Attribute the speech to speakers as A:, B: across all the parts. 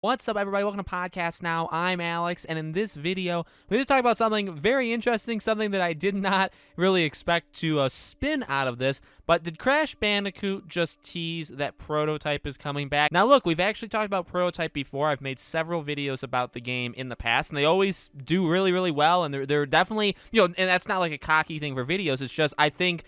A: What's up, everybody? Welcome to Podcast Now. I'm Alex, and in this video, we're going to talk about something very interesting, something that I did not really expect to spin out of this. But did Crash Bandicoot just tease that Prototype is coming back? Now, look, we've actually talked about Prototype before. I've made several videos about the game in the past, and they always do really, really well. And they're definitely, and that's not like a cocky thing for videos. It's just, I think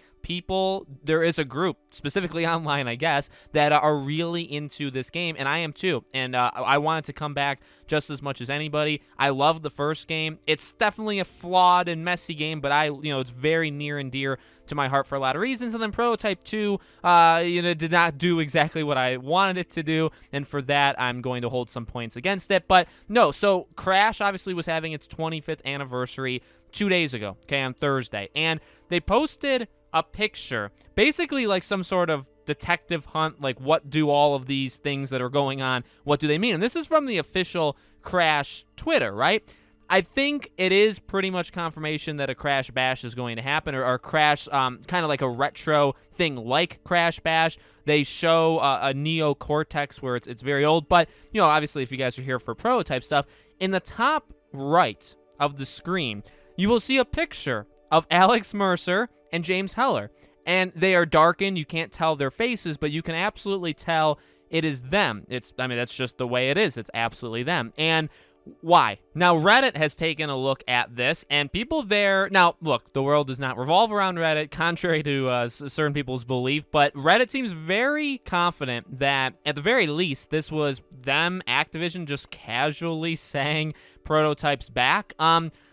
A: there is a group, specifically online, I guess, that are really into this game, and I am too. And I want it to come back just as much as anybody. I love the first game. It's definitely a flawed and messy game, but it's very near and dear to my heart for a lot of reasons. And then Prototype 2, did not do exactly what I wanted it to do, and for that, I'm going to hold some points against it. But no, so Crash obviously was having its 25th anniversary 2 days ago, on Thursday, and they posted a picture, basically like some sort of detective hunt, like what do all of these things that are going on, what do they mean? And this is from the official Crash Twitter, right? I think it is pretty much confirmation that a Crash Bash is going to happen, or Crash, kind of like a retro thing like Crash Bash. They show a Neo Cortex where it's very old, but, obviously if you guys are here for Prototype stuff, in the top right of the screen, you will see a picture of Alex Mercer and James Heller, and they are darkened. You can't tell their faces, but you can absolutely tell it is them. That's just the way it is. It's absolutely them. And why? Now, Reddit has taken a look at this, and people there... Now, look, the world does not revolve around Reddit, contrary to certain people's belief, but Reddit seems very confident that, at the very least, this was them, Activision, just casually saying Prototype's back.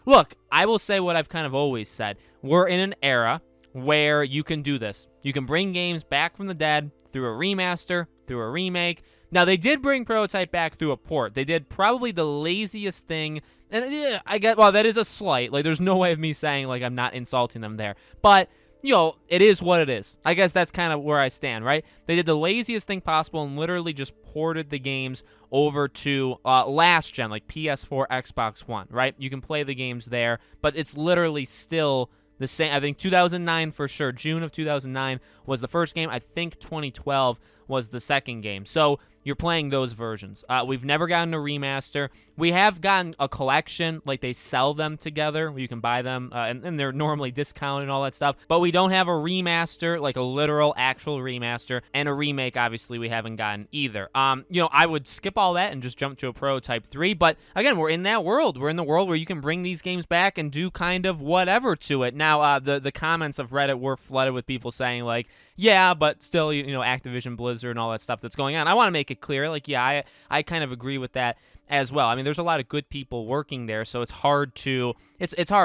A: Look, I will say what I've kind of always said. We're in an era where you can do this. You can bring games back from the dead through a remaster, through a remake. Now, they did bring Prototype back through a port. They did probably the laziest thing, and that is a slight. Like, there's no way of me saying, like, I'm not insulting them there. But, it is what it is. I guess that's kind of where I stand, right? They did the laziest thing possible and literally just ported the games over to last gen, like PS4, Xbox One, right? You can play the games there, but it's literally still the same. I think 2009 for sure. June of 2009 was the first game. I think 2012 was the second game. So you're playing those versions. We've never gotten a remaster. We have gotten a collection, like they sell them together. You can buy them, and they're normally discounted and all that stuff. But we don't have a remaster, like a literal, actual remaster, and a remake, obviously, we haven't gotten either. I would skip all that and just jump to a Prototype 3. But, again, we're in that world. We're in the world where you can bring these games back and do kind of whatever to it. Now, the comments of Reddit were flooded with people saying, like, yeah, but still, Activision, Blizzard, and all that stuff that's going on. I want to make it clear, like, yeah, I kind of agree with that as well. I mean, there's a lot of good people working there, so it's hard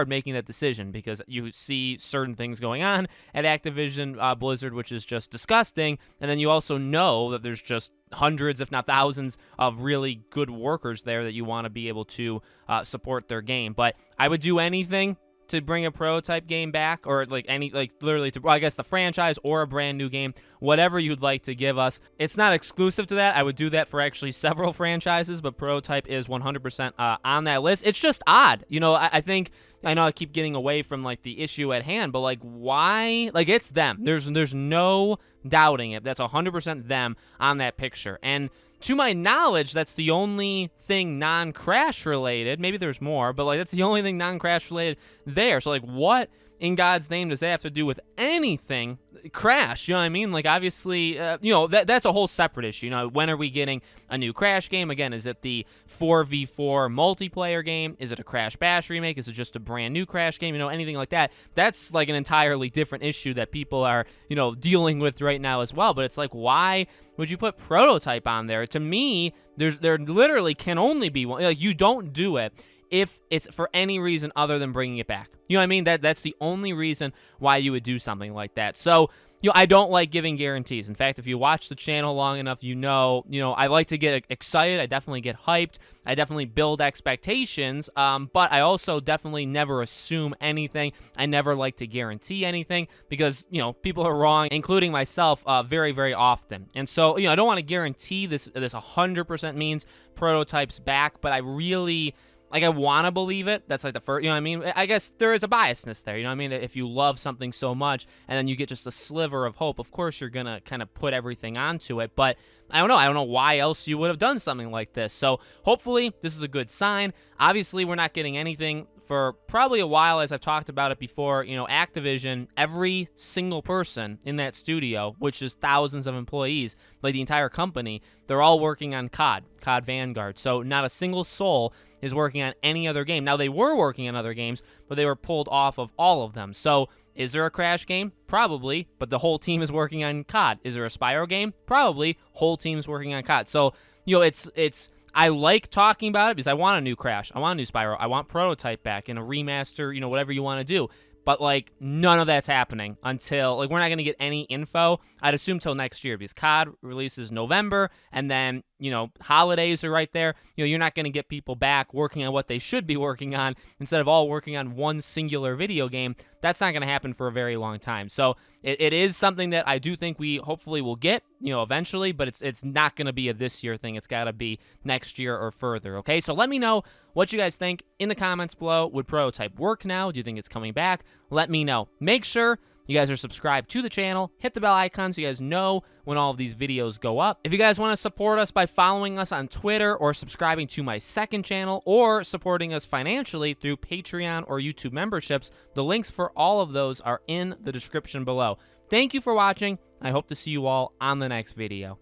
A: making that decision because you see certain things going on at Activision, Blizzard, which is just disgusting, and then you also know that there's just hundreds, if not thousands, of really good workers there that you want to be able to support their game. But I would do anything to bring a Prototype game back, or literally I guess the franchise or a brand new game, whatever you'd like to give us. It's not exclusive to that. I would do that for actually several franchises, but Prototype is 100% on that list. It's just odd. I know I keep getting away from like the issue at hand, but like why? Like it's them. There's no doubting it. That's 100% them on that picture. And to my knowledge, that's the only thing non-Crash related. Maybe there's more, but like that's the only thing non-Crash related there. So like what in God's name does that have to do with anything Crash? You know what I mean? Like obviously, that's a whole separate issue. When are we getting a new Crash game? Again, is it the 4v4 multiplayer game? Is it a Crash Bash remake? Is it just a brand new Crash game? Anything like that. That's like an entirely different issue that people are, dealing with right now as well. But it's like, why would you put Prototype on there? To me, there literally can only be one. Like you don't do it if it's for any reason other than bringing it back. You know what I mean? That's the only reason why you would do something like that. So, I don't like giving guarantees. In fact, if you watch the channel long enough, I like to get excited. I definitely get hyped. I definitely build expectations, but I also definitely never assume anything. I never like to guarantee anything because, people are wrong, including myself, very, very often. And so, I don't want to guarantee this 100% means Prototype's back, but I really like, I want to believe it. That's like the first, you know what I mean? I guess there is a biasness there, you know what I mean? If you love something so much and then you get just a sliver of hope, of course you're going to kind of put everything onto it. But I don't know. I don't know why else you would have done something like this. So hopefully this is a good sign. Obviously, we're not getting anything for probably a while, as I've talked about it before. You know, Activision, every single person in that studio, which is thousands of employees, like the entire company, they're all working on COD Vanguard. So not a single soul is working on any other game. Now, they were working on other games, but they were pulled off of all of them. So is there a Crash game? Probably, but the whole team is working on COD. Is there a Spyro game? Probably, whole team's working on COD. So, you know, it's I like talking about it because I want a new Crash. I want a new Spyro. I want Prototype back and a remaster, you know, whatever you want to do. But, like, none of that's happening until, like, we're not going to get any info, I'd assume, till next year, because COD releases November, and then, you know, holidays are right there. You know, you're not going to get people back working on what they should be working on instead of all working on one singular video game. That's not going to happen for a very long time. So it is something that I do think we hopefully will get, you know, eventually, but it's not going to be a this year thing. It's got to be next year or further, okay? So let me know what you guys think in the comments below. Would Prototype work now? Do you think it's coming back? Let me know. Make sure you guys are subscribed to the channel. Hit the bell icon so you guys know when all of these videos go up. If you guys want to support us by following us on Twitter or subscribing to my second channel or supporting us financially through Patreon or YouTube memberships, the links for all of those are in the description below. Thank you for watching. I hope to see you all on the next video.